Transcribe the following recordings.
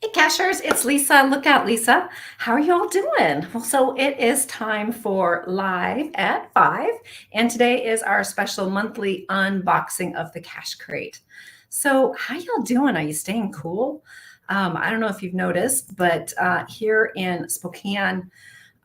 Hey Cashers, it's Lisa. Look out, Lisa. How are you all doing? Well, so it is time for Live at 5, and today is our special monthly unboxing of the Cash Crate. So, how y'all doing? Are you staying cool? I don't know if you've noticed, but here in Spokane,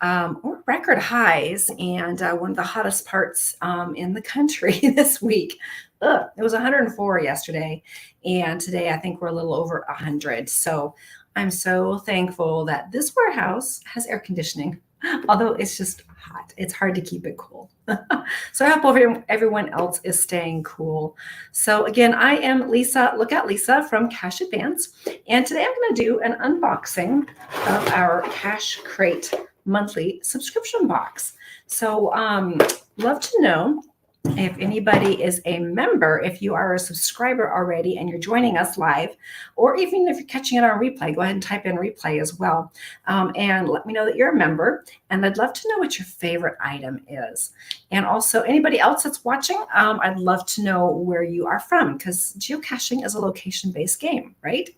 we're record highs and one of the hottest parts in the country this week. It was 104 yesterday, and today I think we're a little over 100. So I'm so thankful that this warehouse has air conditioning, although it's just hot. It's hard to keep it cool. So I hope everyone else is staying cool. So again, I am Lisa, look at Lisa from Cash Advance, and today I'm going to do an unboxing of our Cash Crate monthly subscription box. So love to know if anybody is a member, if you are a subscriber already and you're joining us live, or even if you're catching it on replay, go ahead and type in replay as well. And let me know that you're a member. And I'd love to know what your favorite item is. And also anybody else that's watching, I'd love to know where you are from, because geocaching is a location-based game, right?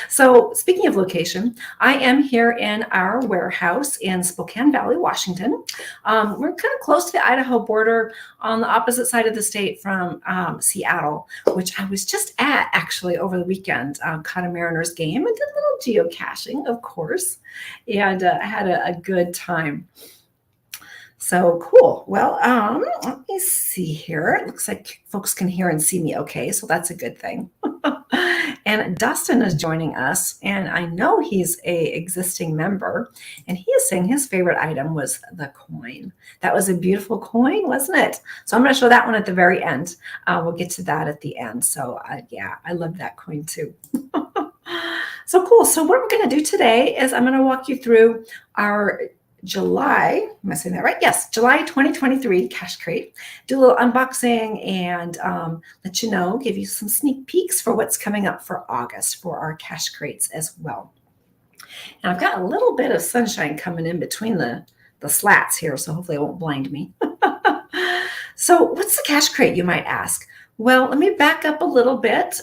So speaking of location, I am here in our warehouse in Spokane Valley, Washington. We're kind of close to the Idaho border on the opposite side of the state from Seattle, which I was just at actually over the weekend. Caught a Mariners game and did a little geocaching, of course, and had a good time. So cool. Well, let me see here. It looks like folks can hear and see me okay, so that's a good thing. And Dustin is joining us, and I know he's a existing member, and he is saying his favorite item was the coin. That was a beautiful coin, wasn't it? So I'm going to show that one at the very end. We'll get to that at the end. So yeah, I love that coin too. So cool. So what we're going to do today is I'm going to walk you through our July, am I saying that right? Yes, July 2023 Cash Crate. Do a little unboxing and let you know, give you some sneak peeks for what's coming up for August for our Cash Crates as well. And I've got a little bit of sunshine coming in between the slats here, so hopefully it won't blind me. So what's the Cash Crate, you might ask? Well, let me back up a little bit.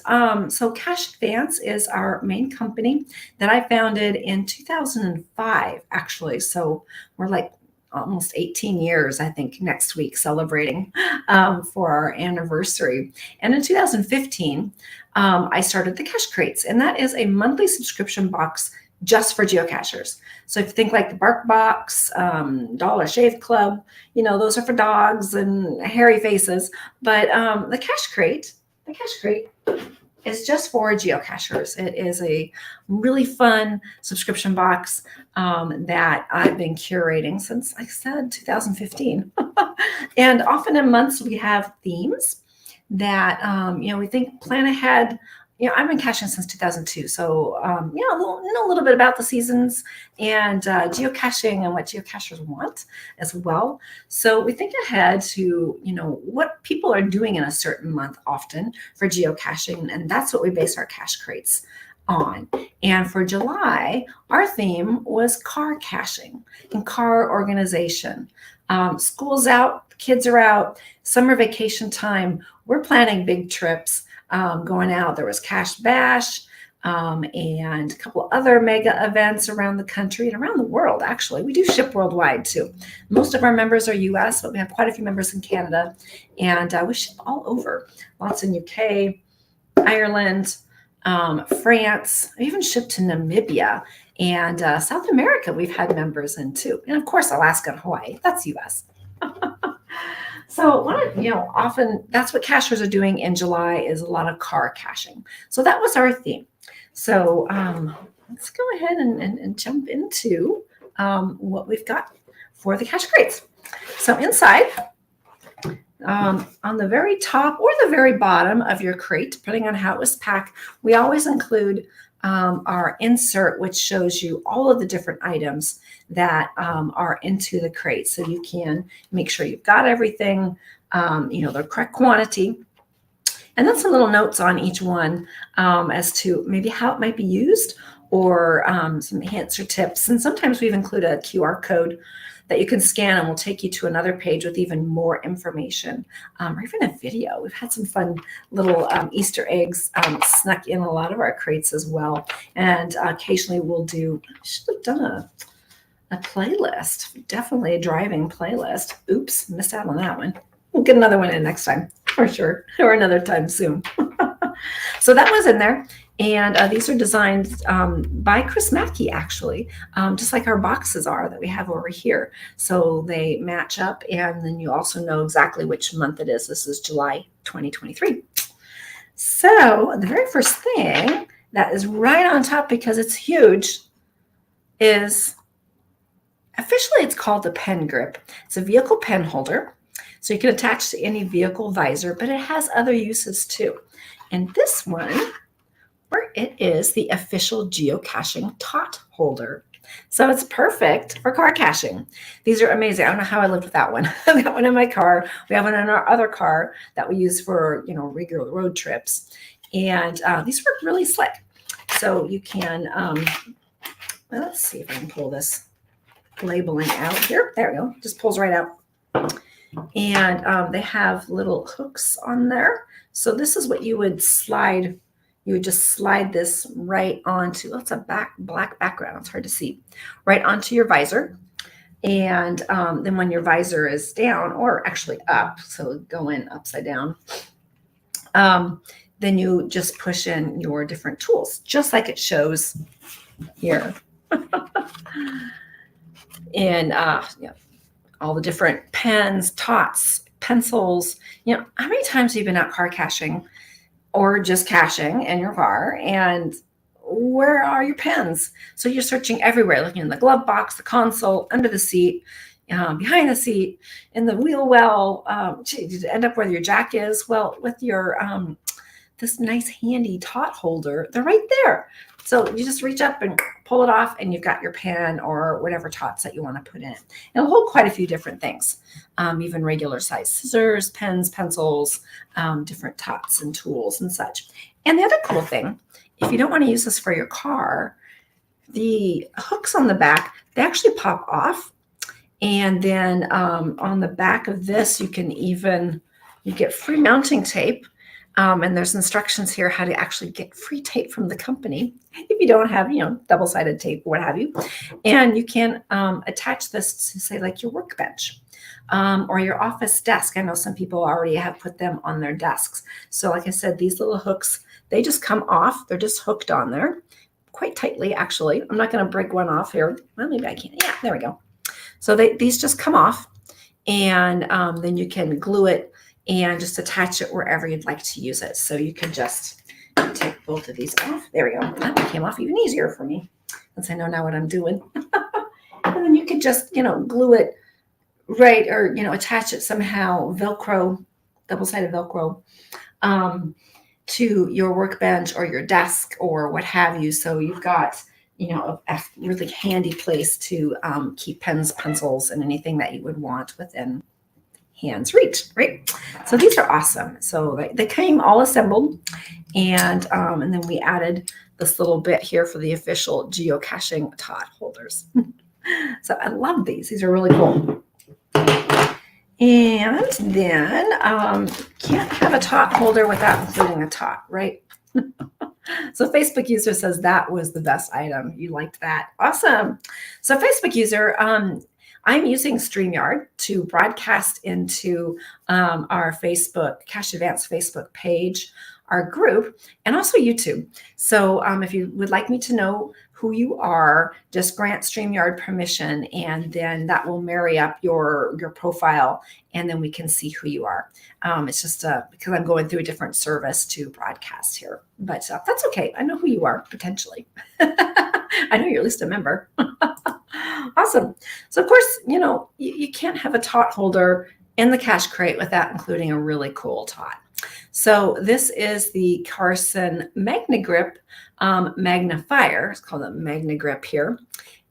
So Cash Advance is our main company that I founded in 2005, actually. So we're like almost 18 years, I think, next week celebrating for our anniversary. And in 2015, I started the Cash Crates, and that is a monthly subscription box just for geocachers. So if you think like the Bark Box, Dollar Shave Club, those are for dogs and hairy faces. But the Cash Crate is just for geocachers. It is a really fun subscription box that I've been curating since, like I said, 2015. And often in months we have themes that we think plan ahead. I've been caching since 2002, so know a little bit about the seasons and geocaching and what geocachers want as well. So we think ahead to what people are doing in a certain month often for geocaching, and that's what we base our Cash Crates on. And for July, our theme was car caching and car organization. School's out, kids are out, summer vacation time. We're planning big trips. Going out. There was Cash Bash and a couple other mega events around the country and around the world, actually. We do ship worldwide, too. Most of our members are U.S., but we have quite a few members in Canada, and we ship all over. Lots in U.K., Ireland, France. I even shipped to Namibia, and South America we've had members in, too. And, of course, Alaska and Hawaii. That's U.S. So often that's what cachers are doing in July is a lot of car caching. So that was our theme. So let's go ahead and jump into what we've got for the Cash Crates. So inside, on the very top or the very bottom of your crate, depending on how it was packed, we always include our insert, which shows you all of the different items that are into the crate. So you can make sure you've got everything, the correct quantity. And then some little notes on each one as to maybe how it might be used, or some hints or tips. And sometimes we even include a QR code that you can scan and will take you to another page with even more information, or even a video. We've had some fun little Easter eggs snuck in a lot of our crates as well. And occasionally we'll do, I should have done a playlist, definitely a driving playlist. Oops, missed out on that one. We'll get another one in next time for sure, or another time soon. So that was in there. And these are designed by Chris Mackey, actually, just like our boxes are that we have over here. So they match up, and then you also know exactly which month it is. This is July 2023. So the very first thing that is right on top, because it's huge, is officially it's called the pen grip. It's a vehicle pen holder. So you can attach to any vehicle visor, but it has other uses too. And this one, where it is the official geocaching tot holder. So it's perfect for car caching. These are amazing. I don't know how I lived with that one. I've got one in my car. We have one in our other car that we use for, regular road trips. And these work really slick. So you can, let's see if I can pull this labeling out here. There we go. Just pulls right out. And they have little hooks on there. So this is what you would slide. You would just slide this right onto, it's a black background. It's hard to see. Right onto your visor. And then when your visor is down, or actually up, so go in upside down, then you just push in your different tools, just like it shows here. And all the different pens, tots, pencils. How many times have you been out car caching or just caching in your car, and where are your pens? So you're searching everywhere, looking in the glove box, the console, under the seat, behind the seat, in the wheel well, to end up where your jack is. Well, with your this nice handy tot holder, they're right there. So you just reach up and pull it off, and you've got your pen or whatever tots that you want to put in. It'll hold quite a few different things, even regular size scissors, pens, pencils, different tots and tools and such. And the other cool thing, if you don't want to use this for your car, the hooks on the back, they actually pop off. And then on the back of this, you get free mounting tape. And there's instructions here how to actually get free tape from the company if you don't have, double-sided tape, what have you. And you can attach this to, say, like your workbench or your office desk. I know some people already have put them on their desks. So like I said, these little hooks, they just come off. They're just hooked on there quite tightly, actually. I'm not going to break one off here. Well, maybe I can. Yeah, there we go. So these just come off, and then you can glue it and just attach it wherever you'd like to use it. So you can just take both of these off. There we go. That came off even easier for me, since I know now what I'm doing. And then you could just, glue it right, or, attach it somehow, Velcro, double-sided Velcro, to your workbench or your desk or what have you. So you've got, a really handy place to keep pens, pencils, and anything that you would want within hand's reach, right? So these are awesome. So they came all assembled, and then we added this little bit here for the official geocaching tot holders. So I love these. These are really cool. And then can't have a tot holder without including a tot, right? So Facebook user says that was the best item. You liked that. Awesome. So Facebook user, I'm using StreamYard to broadcast into our Facebook, Cache Advance Facebook page, our group, and also YouTube. So if you would like me to know who you are, just grant StreamYard permission, and then that will marry up your profile, and then we can see who you are. It's just because I'm going through a different service to broadcast here. But that's okay. I know who you are, potentially. I know you're at least a member. Awesome. So, of course, you can't have a tot holder in the cache crate without including a really cool tot. So this is the Carson MagnaGrip magnifier. It's called a MagnaGrip here.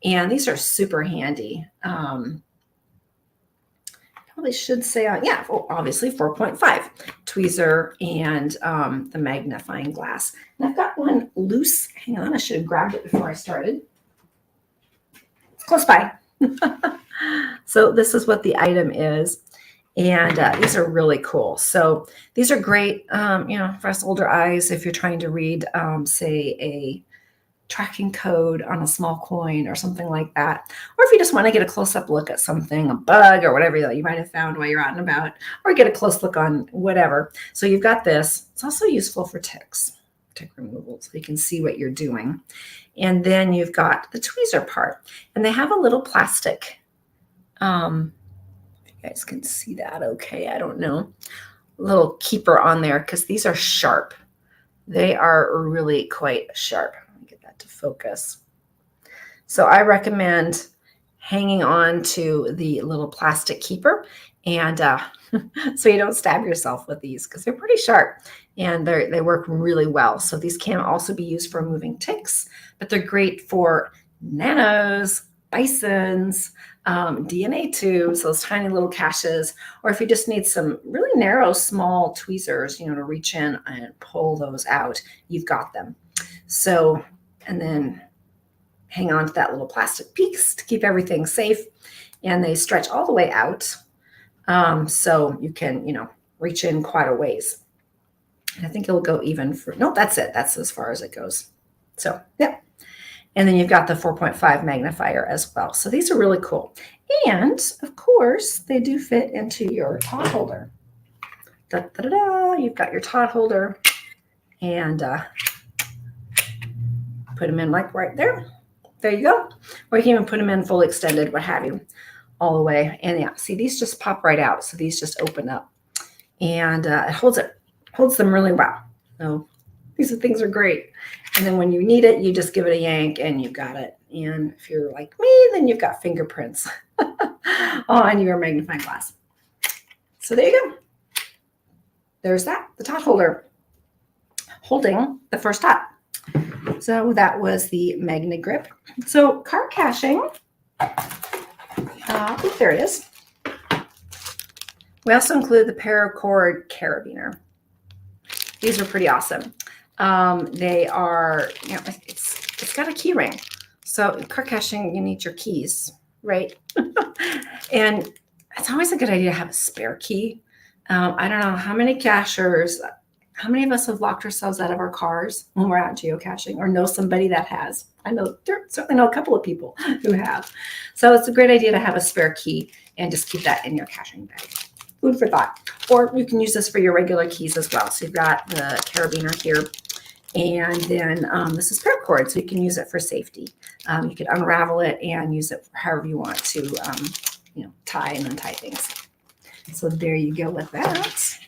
And these are super handy. I don't probably should say, yeah, obviously 4.5 tweezer and the magnifying glass. And I've got one loose. Hang on, I should have grabbed it before I started. It's close by. So this is what the item is. And these are really cool. So these are great, for us older eyes, if you're trying to read, say, a tracking code on a small coin or something like that. Or if you just want to get a close-up look at something, a bug or whatever that you might have found while you're out and about, or get a close look on whatever. So you've got this. It's also useful for tick removal, so you can see what you're doing. And then you've got the tweezer part. And they have a little plastic, if you guys can see that okay, I don't know, little keeper on there because these are sharp. They are really quite sharp. To focus. So I recommend hanging on to the little plastic keeper and so you don't stab yourself with these because they're pretty sharp and they work really well. So these can also be used for removing ticks, but they're great for nanos, bisons, DNA tubes, those tiny little caches, or if you just need some really narrow, small tweezers, to reach in and pull those out, you've got them. So and then hang on to that little plastic piece to keep everything safe. And they stretch all the way out. So you can, reach in quite a ways. And I think it'll go even for, no, that's it. That's as far as it goes. So, yeah. And then you've got the 4.5 magnifier as well. So these are really cool. And of course, they do fit into your Todd holder. You've got your Todd holder and, put them in like right there. There you go. Or you can even put them in full extended, what have you, all the way. And yeah, see, these just pop right out. So these just open up and it holds them really well. So these things are great. And then when you need it, you just give it a yank and you've got it. And if you're like me, then you've got fingerprints on your magnifying glass. So there you go. There's that, the Todd holder holding the first Todd. So that was the MagnaGrip. So card caching, there it is. We also include the paracord carabiner. These are pretty awesome. They are, it's got a key ring. So in card caching, you need your keys, right? And it's always a good idea to have a spare key. I don't know how many cachers. How many of us have locked ourselves out of our cars when we're out geocaching or know somebody that has? I certainly know a couple of people who have. So it's a great idea to have a spare key and just keep that in your caching bag. Food for thought. Or you can use this for your regular keys as well. So you've got the carabiner here. And then this is paracord, so you can use it for safety. You can unravel it and use it however you want to, tie and untie things. So there you go with that.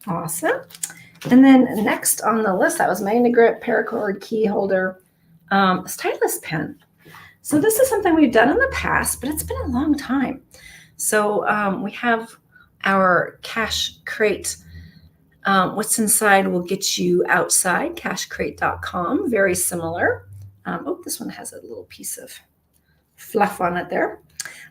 Awesome. And then next on the list, that was MagnaGrip, paracord, key holder, stylus pen. So this is something we've done in the past, but it's been a long time. So we have our Cache Crate. What's inside will get you outside, cachecrate.com, very similar. This one has a little piece of fluff on it there.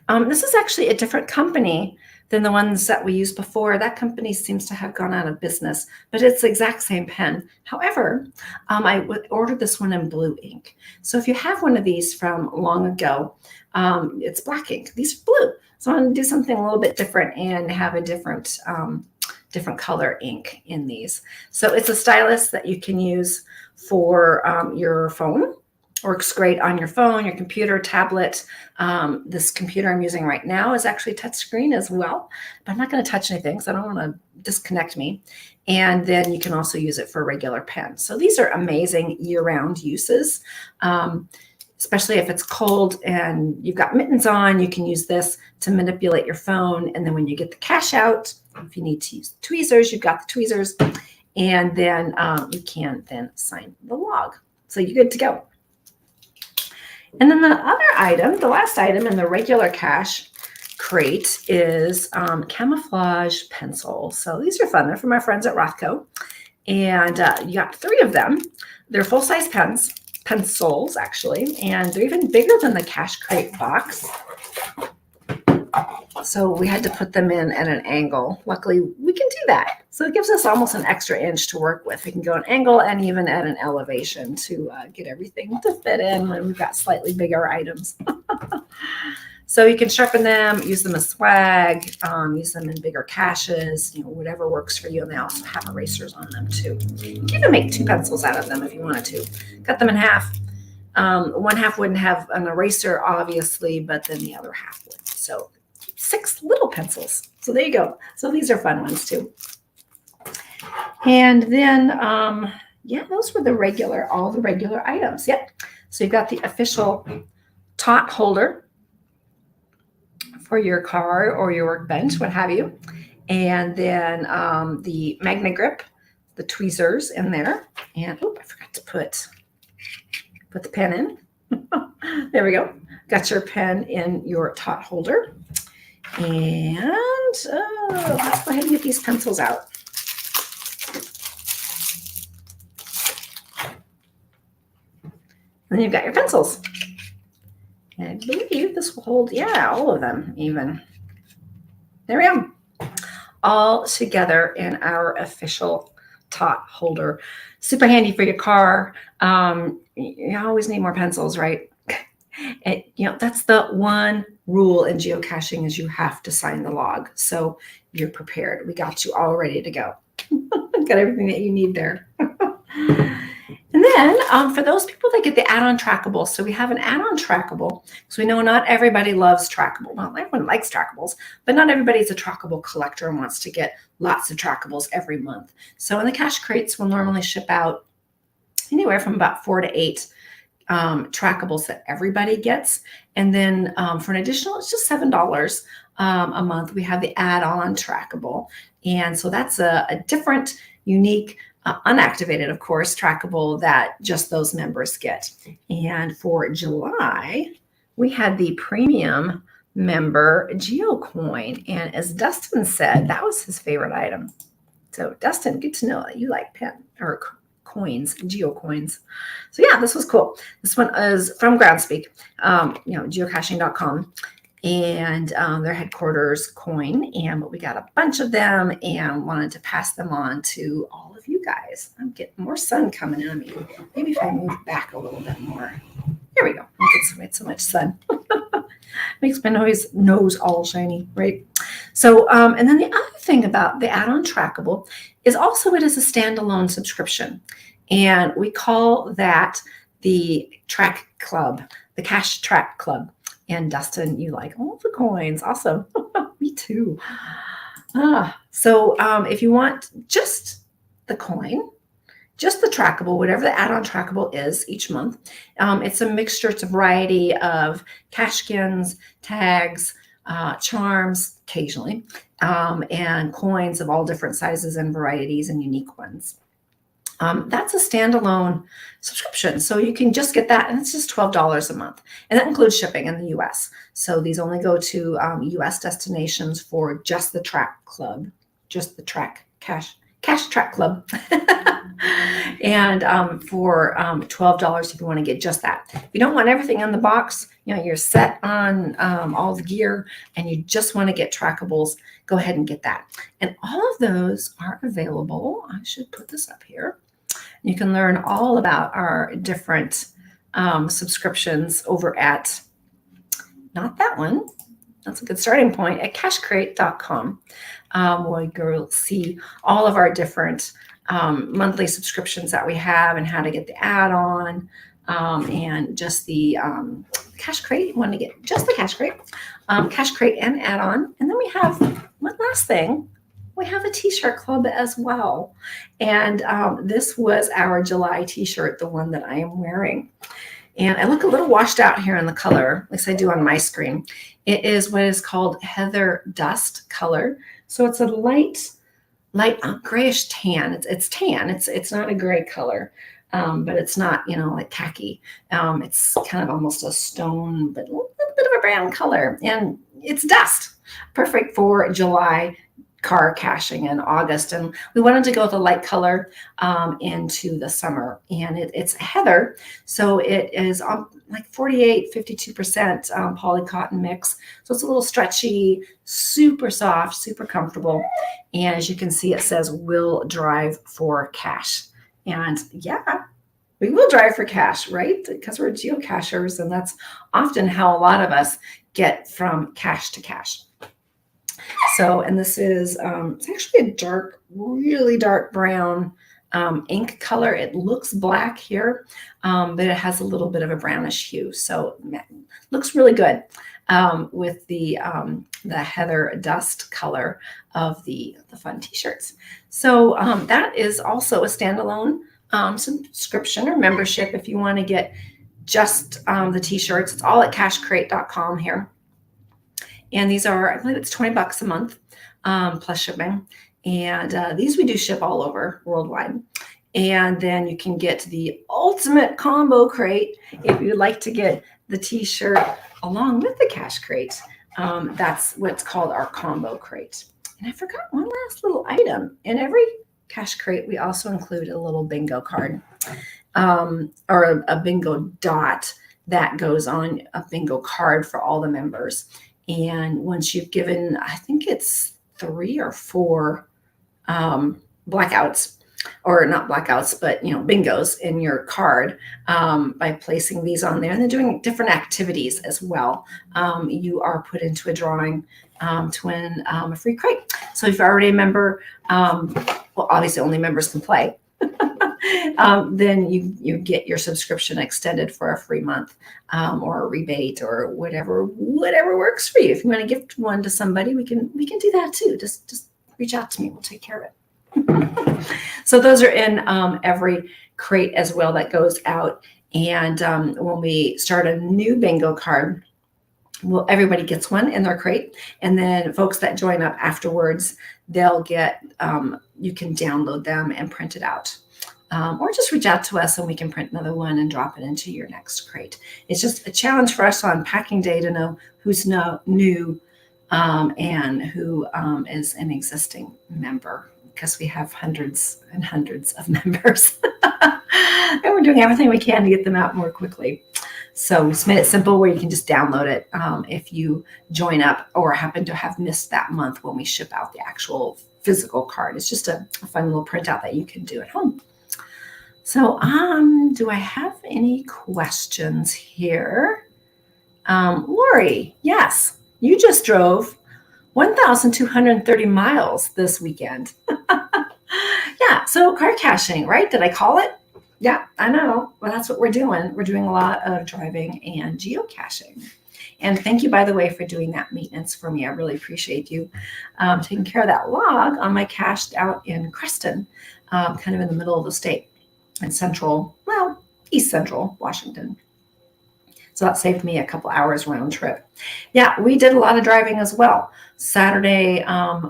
This is actually a different company than the ones that we used before. That company seems to have gone out of business, but it's the exact same pen. However, I ordered this one in blue ink. So if you have one of these from long ago, it's black ink. These are blue. So I want to do something a little bit different and have a different color ink in these. So it's a stylus that you can use for your phone. Works great on your phone, your computer, tablet. This computer I'm using right now is actually touchscreen as well, but I'm not going to touch anything, so I don't want to disconnect me. And then you can also use it for a regular pen. So these are amazing year-round uses, especially if it's cold and you've got mittens on. You can use this to manipulate your phone. And then when you get the cache out, if you need to use tweezers, you've got the tweezers. And then you can then sign the log. So you're good to go. And then the other item, the last item in the regular Cache Crate is camouflage pencils. So these are fun. They're from our friends at Rothko. And you got 3 of them. They're full-size pencils, actually. And they're even bigger than the Cache Crate box. So we had to put them in at an angle. Luckily, we can do that. So it gives us almost an extra inch to work with. We can go an angle and even at an elevation to get everything to fit in when we've got slightly bigger items. So you can sharpen them, use them as swag, use them in bigger caches, whatever works for you. And they also have erasers on them too. You can even make 2 pencils out of them if you wanted to. Cut them in half. One half wouldn't have an eraser, obviously, but then the other half would. So 6 little pencils. So there you go. So these are fun ones too. And then, those were all the regular items. Yep. So you've got the official tot holder for your car or your workbench, what have you. And then the Magna Grip, the tweezers in there. And, I forgot to put the pen in. There we go. Got your pen in your tot holder. And let's go ahead and get these pencils out. And then you've got your pencils. And I believe this will hold, all of them even. There we go. All together in our official tot holder. Super handy for your car. You always need more pencils, right? And, that's the one rule in geocaching is you have to sign the log. So you're prepared. We got you all ready to go. Got everything that you need there. And then for those people that get the add-on trackable, so we have an add-on trackable. So we know not everybody loves trackable. Well, everyone likes trackables, but not everybody's a trackable collector and wants to get lots of trackables every month. So in the cache crates, we'll normally ship out anywhere from about 4 to 8 trackables that everybody gets. And then for an additional, it's just $7 a month. We have the add-on trackable. And so that's a different, unique, unactivated, of course, trackable that just those members get. And for July, we had the premium member GeoCoin. And as Dustin said, that was his favorite item. So Dustin, good to know that you like pen or coins, GeoCoins. So yeah, this was cool. This one is from Groundspeak, geocaching.com. And their headquarters coin, but we got a bunch of them and wanted to pass them on to all of you guys. I'm getting more sun coming on me. Maybe if I move back a little bit more. There we go. I get so much sun. Makes my nose all shiny, right? So, and then the other thing about the add-on trackable is also it is a standalone subscription. And we call that the Track Club, the Cache Track Club. And Dustin, you like all the coins. Awesome. Me too. So if you want just the coin, just the trackable, whatever the add-on trackable is each month, it's a mixture, it's a variety of cache skins, tags, charms occasionally, and coins of all different sizes and varieties and unique ones. That's a standalone subscription. So you can just get that, and it's just $12 a month. And that includes shipping in the US. So these only go to US destinations for just the Track Club, just the Cache Track Club. And for $12 if you want to get just that. If you don't want everything in the box, you're set on all the gear and you just want to get trackables, go ahead and get that. And all of those are available. I should put this up here. You can learn all about our different subscriptions over at, not that one, that's a good starting point, at cachecrate.com, where you'll see all of our different monthly subscriptions that we have and how to get the add-on and just the Cache Crate. You want to get just the Cache Crate, Cache Crate and add-on. And then we have one last thing. We have a t-shirt club as well. And this was our July t-shirt, the one that I am wearing. And I look a little washed out here in the color, at least I do on my screen. It is what is called heather dust color. So it's a light grayish tan. It's tan. It's not a gray color, but it's not, like khaki. It's kind of almost a stone, but a little bit of a brown color. And it's dust. Perfect for July car caching in August, and we wanted to go with a light color into the summer. And it's heather, so it is like 48-52% poly cotton mix. So it's a little stretchy, super soft, super comfortable. And as you can see, it says will drive for cash. And yeah, we will drive for cash, right? Because we're geocachers, and that's often how a lot of us get from cache to cache. So, and this is, it's actually a dark, really dark brown ink color. It looks black here, but it has a little bit of a brownish hue. So looks really good with the heather dust color of the fun t-shirts. So that is also a standalone subscription or membership if you want to get just the t-shirts. It's all at cashcrate.com here. And these are, I believe it's $20 a month plus shipping. And these we do ship all over worldwide. And then you can get the ultimate combo crate if you'd like to get the t-shirt along with the cash crate. That's what's called our combo crate. And I forgot one last little item. In every cash crate, we also include a little bingo card or a bingo dot that goes on a bingo card for all the members. And once you've given, I think it's 3 or 4 blackouts, or not blackouts, but bingos in your card, by placing these on there and then doing different activities as well, you are put into a drawing to win a free crate. So if you're already a member, well, obviously only members can play. Then you get your subscription extended for a free month, or a rebate, or whatever works for you. If you want to gift one to somebody, we can do that too. Just reach out to me. We'll take care of it. So those are in every crate as well that goes out. And when we start a new bingo card, well, everybody gets one in their crate, and then folks that join up afterwards, they'll get, you can download them and print it out. Or just reach out to us and we can print another one and drop it into your next crate. It's just a challenge for us on packing day to know who's new and who is an existing member, because we have hundreds and hundreds of members. And we're doing everything we can to get them out more quickly. So we just made it simple where you can just download it if you join up or happen to have missed that month when we ship out the actual physical card. It's just a fun little printout that you can do at home. So do I have any questions here? Lori, yes, you just drove 1,230 miles this weekend. Yeah, so car caching, right? Did I call it? Yeah, I know. Well, that's what we're doing. We're doing a lot of driving and geocaching. And thank you, by the way, for doing that maintenance for me. I really appreciate you taking care of that log on my cache out in Creston, kind of in the middle of the state. In East Central Washington. So that saved me a couple hours round trip. Yeah, we did a lot of driving as well. Saturday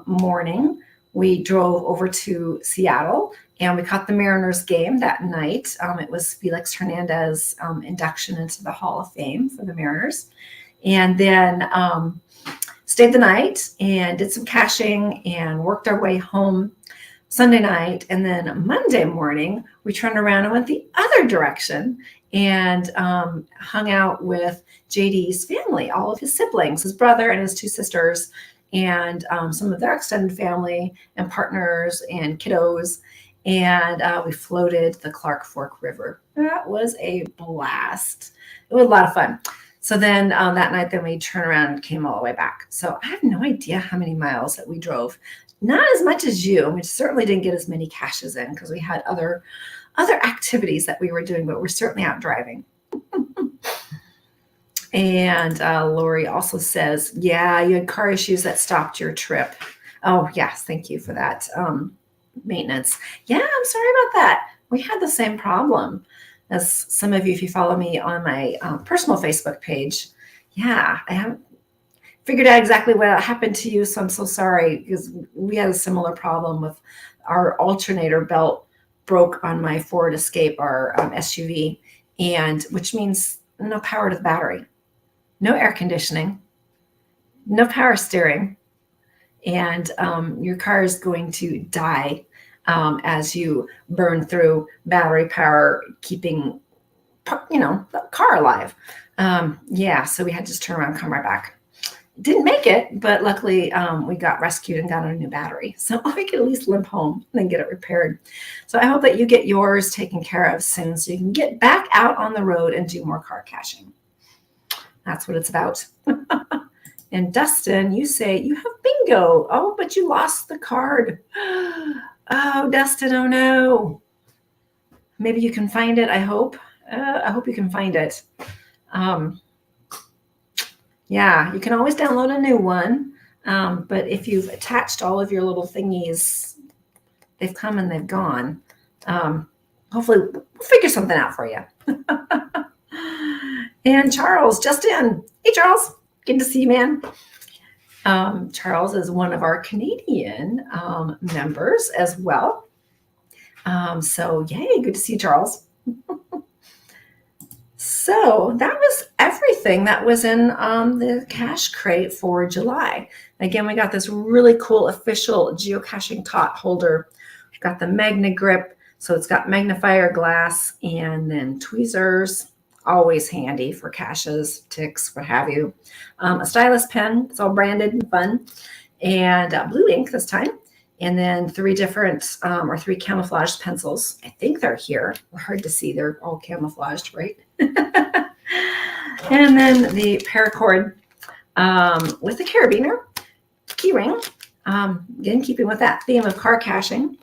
morning, we drove over to Seattle and we caught the Mariners game that night. It was Felix Hernandez induction into the Hall of Fame for the Mariners. And then stayed the night and did some caching and worked our way home Sunday night. And then Monday morning, we turned around and went the other direction and hung out with JD's family, all of his siblings, his brother and his 2 sisters, and some of their extended family and partners and kiddos. And we floated the Clark Fork River. That was a blast. It was a lot of fun. So then that night, then we turned around and came all the way back. So I have no idea how many miles that we drove. Not as much as you. We certainly didn't get as many caches in because we had other activities that we were doing, but we're certainly out driving. And Lori also says, yeah, you had car issues that stopped your trip. Oh, yes. Thank you for that maintenance. Yeah, I'm sorry about that. We had the same problem as some of you, if you follow me on my personal Facebook page. Yeah, I haven't figured out exactly what happened to you, so I'm so sorry, because we had a similar problem with our alternator belt broke on my Ford Escape, our SUV, and which means no power to the battery, no air conditioning, no power steering, and your car is going to die as you burn through battery power, keeping the car alive. Yeah, so we had to just turn around and come right back. Didn't make it, but luckily we got rescued and got a new battery. So I could at least limp home and then get it repaired. So I hope that you get yours taken care of soon so you can get back out on the road and do more car caching. That's what it's about. And Dustin, you say you have bingo. Oh, but you lost the card. Oh, Dustin, oh no. Maybe you can find it, I hope. I hope you can find it. Yeah, you can always download a new one. But if you've attached all of your little thingies, they've come and they've gone. Hopefully we'll figure something out for you. And Charles, just in. Hey, Charles, good to see you, man. Charles is one of our Canadian members as well. So yay, good to see you, Charles. So that was everything that was in the cache crate for July. Again, we got this really cool official geocaching tot holder. We've got the Magna Grip, so it's got magnifier glass and then tweezers, always handy for caches, ticks, what have you. A stylus pen, it's all branded and fun, and blue ink this time. And then three different or three camouflaged pencils. I think they're here. Hard to see. They're all camouflaged, right? And then the paracord with the carabiner, key ring, again, keeping with that theme of car caching,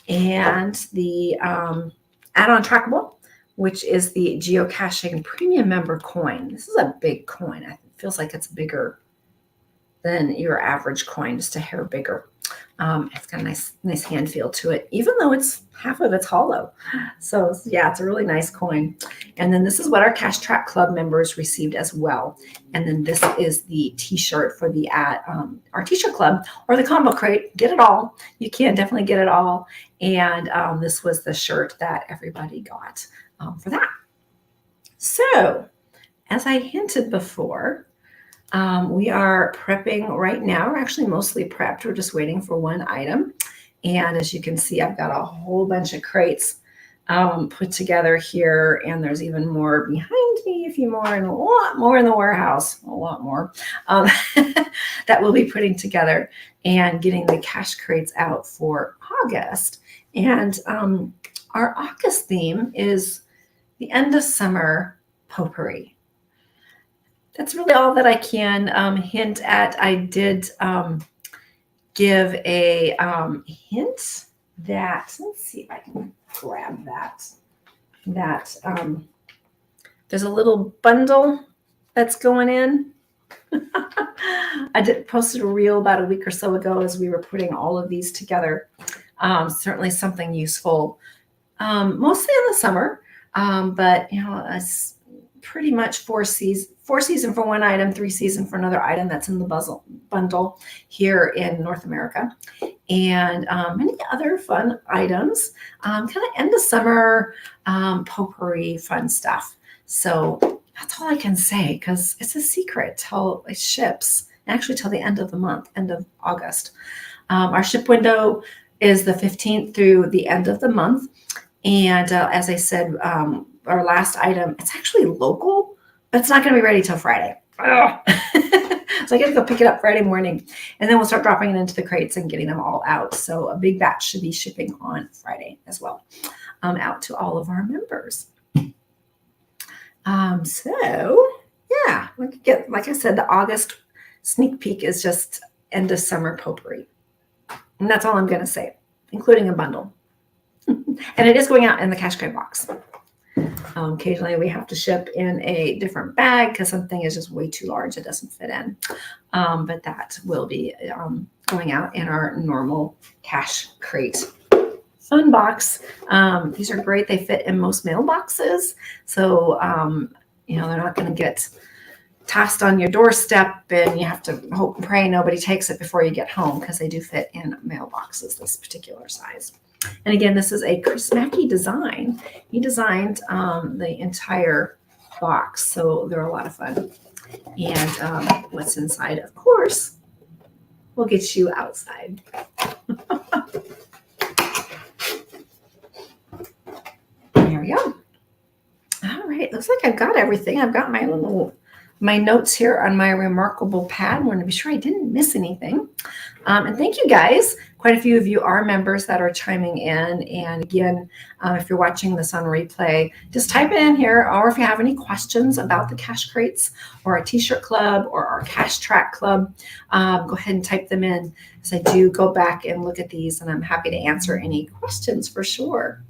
and the add-on trackable, which is the geocaching premium member coin. This is a big coin. It feels like it's bigger than your average coin, just a hair bigger. It's got a nice hand feel to it, even though it's half of it's hollow. So yeah, it's a really nice coin. And then this is what our Cache Track Club members received as well. And then this is the t-shirt for the our t-shirt club or the combo crate. Get it all. You can definitely get it all. And this was the shirt that everybody got for that. So as I hinted before, we are prepping right now. We're actually mostly prepped. We're just waiting for one item. And as you can see, I've got a whole bunch of crates put together here. And there's even more behind me, a few more, and a lot more in the warehouse, a lot more that we'll be putting together and getting the cache crates out for August. And our August theme is the end of summer potpourri. That's really all that I can hint at. I did give a hint that, let's see if I can grab that there's a little bundle that's going in. I posted a reel about a week or so ago as we were putting all of these together. Certainly something useful, mostly in the summer, but it's pretty much four season for one item, 3 season for another item that's in the bundle here in North America, and many other fun items, kind of end of summer potpourri fun stuff. So that's all I can say because it's a secret till it ships, actually till the end of the month, end of August. Our ship window is the 15th through the end of the month. And as I said, our last item, it's actually local, but it's not going to be ready till Friday. So I got to go pick it up Friday morning, and then we'll start dropping it into the crates and getting them all out. So a big batch should be shipping on Friday as well, out to all of our members. So yeah, like I said, the August sneak peek is just end of summer potpourri. And that's all I'm going to say, including a bundle. And it is going out in the cache crate box. Occasionally we have to ship in a different bag because something is just way too large. It doesn't fit in. But that will be going out in our normal cache crate fun box. These are great. They fit in most mailboxes. So, they're not going to get tossed on your doorstep and you have to hope and pray nobody takes it before you get home because they do fit in mailboxes, this particular size. And again, this is a Chris Mackey design. He designed the entire box, so they're a lot of fun. And what's inside, of course, we'll get you outside. There we go. All right, looks like I've got everything. I've got my notes here on my Remarkable pad. I want to be sure I didn't miss anything. And thank you guys. Quite a few of you are members that are chiming in. And again, if you're watching this on replay, just type it in here. Or if you have any questions about the Cash Crates or our T-shirt club or our Cash Track club, go ahead and type them in, as I do go back and look at these, and I'm happy to answer any questions for sure.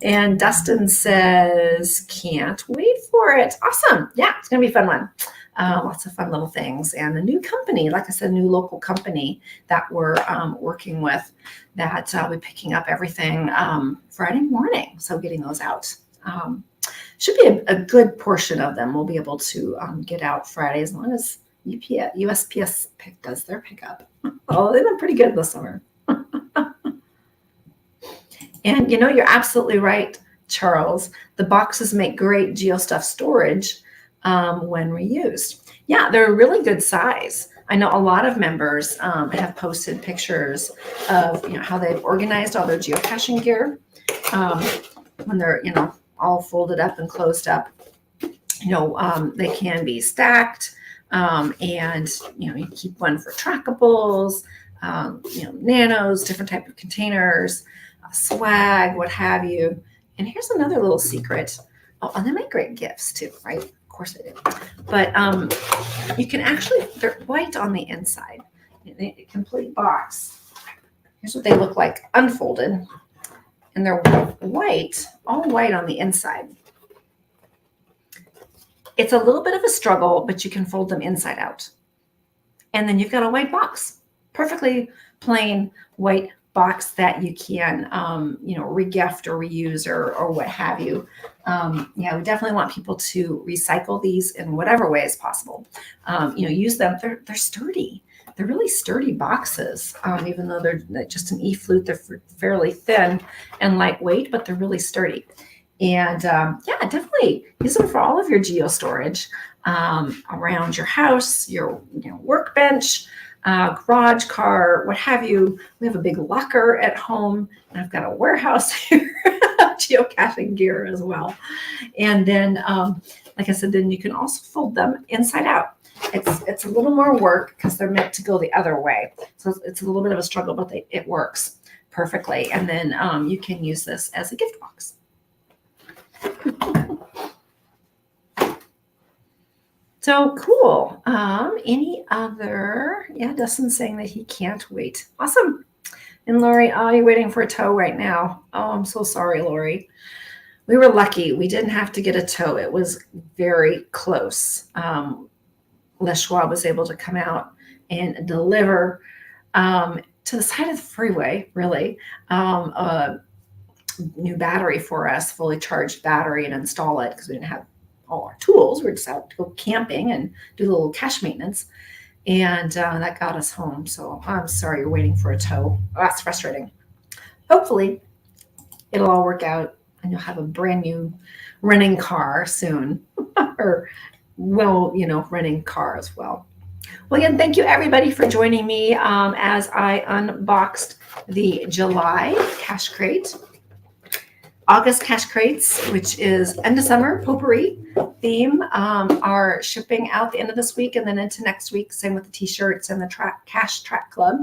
And Dustin says, can't wait for it. Awesome. Yeah, it's going to be a fun one. Lots of fun little things. And a new company, like I said, a new local company that we're working with, that I'll be picking up everything Friday morning. So getting those out. Should be a good portion of them we'll be able to get out Friday, as long as USPS does their pickup. Oh, they've been pretty good this summer. And you're absolutely right, Charles. The boxes make great GeoStuff storage when reused. Yeah, they're a really good size. I know a lot of members have posted pictures of how they've organized all their geocaching gear when they're all folded up and closed up. They can be stacked, and you keep one for trackables, nanos, different type of containers, swag, what have you. And here's another little secret. Oh, and they make great gifts too, right? Of course they do. But you can actually, they're white on the inside. A complete box. Here's what they look like unfolded. And they're white, all white on the inside. It's a little bit of a struggle, but you can fold them inside out. And then you've got a white box. Perfectly plain white box that you can, regift or reuse or what have you. We definitely want people to recycle these in whatever way is possible. Use them. They're sturdy. They're really sturdy boxes, even though they're just an E-flute. They're fairly thin and lightweight, but they're really sturdy. And definitely use them for all of your geo storage around your house, your workbench, garage, car, what have you. We have a big locker at home, and I've got a warehouse here, geocaching gear as well. And then, like I said, then you can also fold them inside out. It's a little more work because they're meant to go the other way. So it's a little bit of a struggle, but it works perfectly. And then you can use this as a gift box. So cool. Any other? Yeah, Dustin's saying that he can't wait. Awesome. And Lori, you're waiting for a tow right now. Oh, I'm so sorry, Lori. We were lucky. We didn't have to get a tow. It was very close. Les Schwab was able to come out and deliver to the side of the freeway, really, a new battery for us, fully charged battery, and install it because we didn't have all our tools. We just out to go camping and do a little cache maintenance. And that got us home. So I'm sorry you're waiting for a tow. Oh, that's frustrating. Hopefully it'll all work out and you'll have a brand new running car soon. Or, running car as well. Well, again, thank you everybody for joining me as I unboxed the July Cache Crate. August Cache Crates, which is end of summer potpourri theme, are shipping out the end of this week and then into next week. Same with the t-shirts and the Cash Track Club.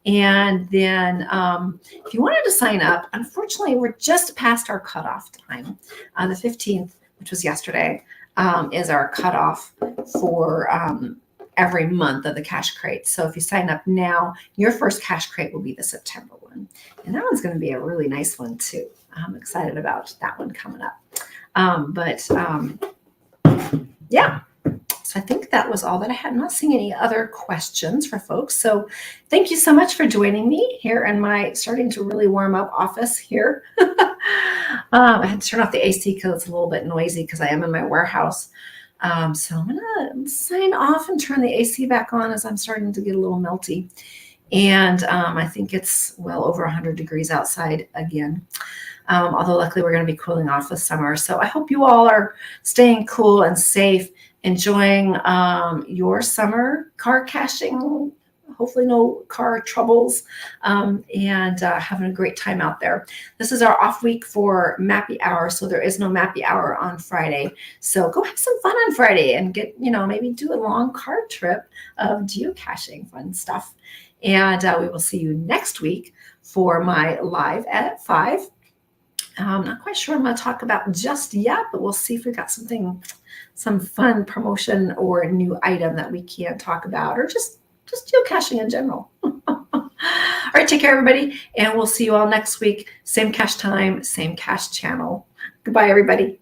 And then if you wanted to sign up, unfortunately, we're just past our cutoff time. The 15th, which was yesterday, is our cutoff for every month of the Cache Crate. So if you sign up now, your first Cache Crate will be the September one. And that one's going to be a really nice one too. I'm excited about that one coming up. Yeah. So I think that was all that I had. I'm not seeing any other questions for folks. So thank you so much for joining me here in my starting to really warm up office here. I had to turn off the AC because it's a little bit noisy because I am in my warehouse. So I'm going to sign off and turn the AC back on as I'm starting to get a little melty. And I think it's well over 100 degrees outside again. Although luckily we're going to be cooling off this summer. So I hope you all are staying cool and safe enjoying your summer car caching. Hopefully no car troubles, and having a great time out there. This is our off week for Mappy Hour, so there is no Mappy Hour on Friday. So go have some fun on Friday and get, maybe do a long car trip of geocaching, fun stuff. And we will see you next week for my live at 5. I'm not quite sure what I'm going to talk about just yet, but we'll see if we've got some fun promotion or new item that we can talk about, or just geocaching in general. All right, take care, everybody, and we'll see you all next week. Same cache time, same cache channel. Goodbye, everybody.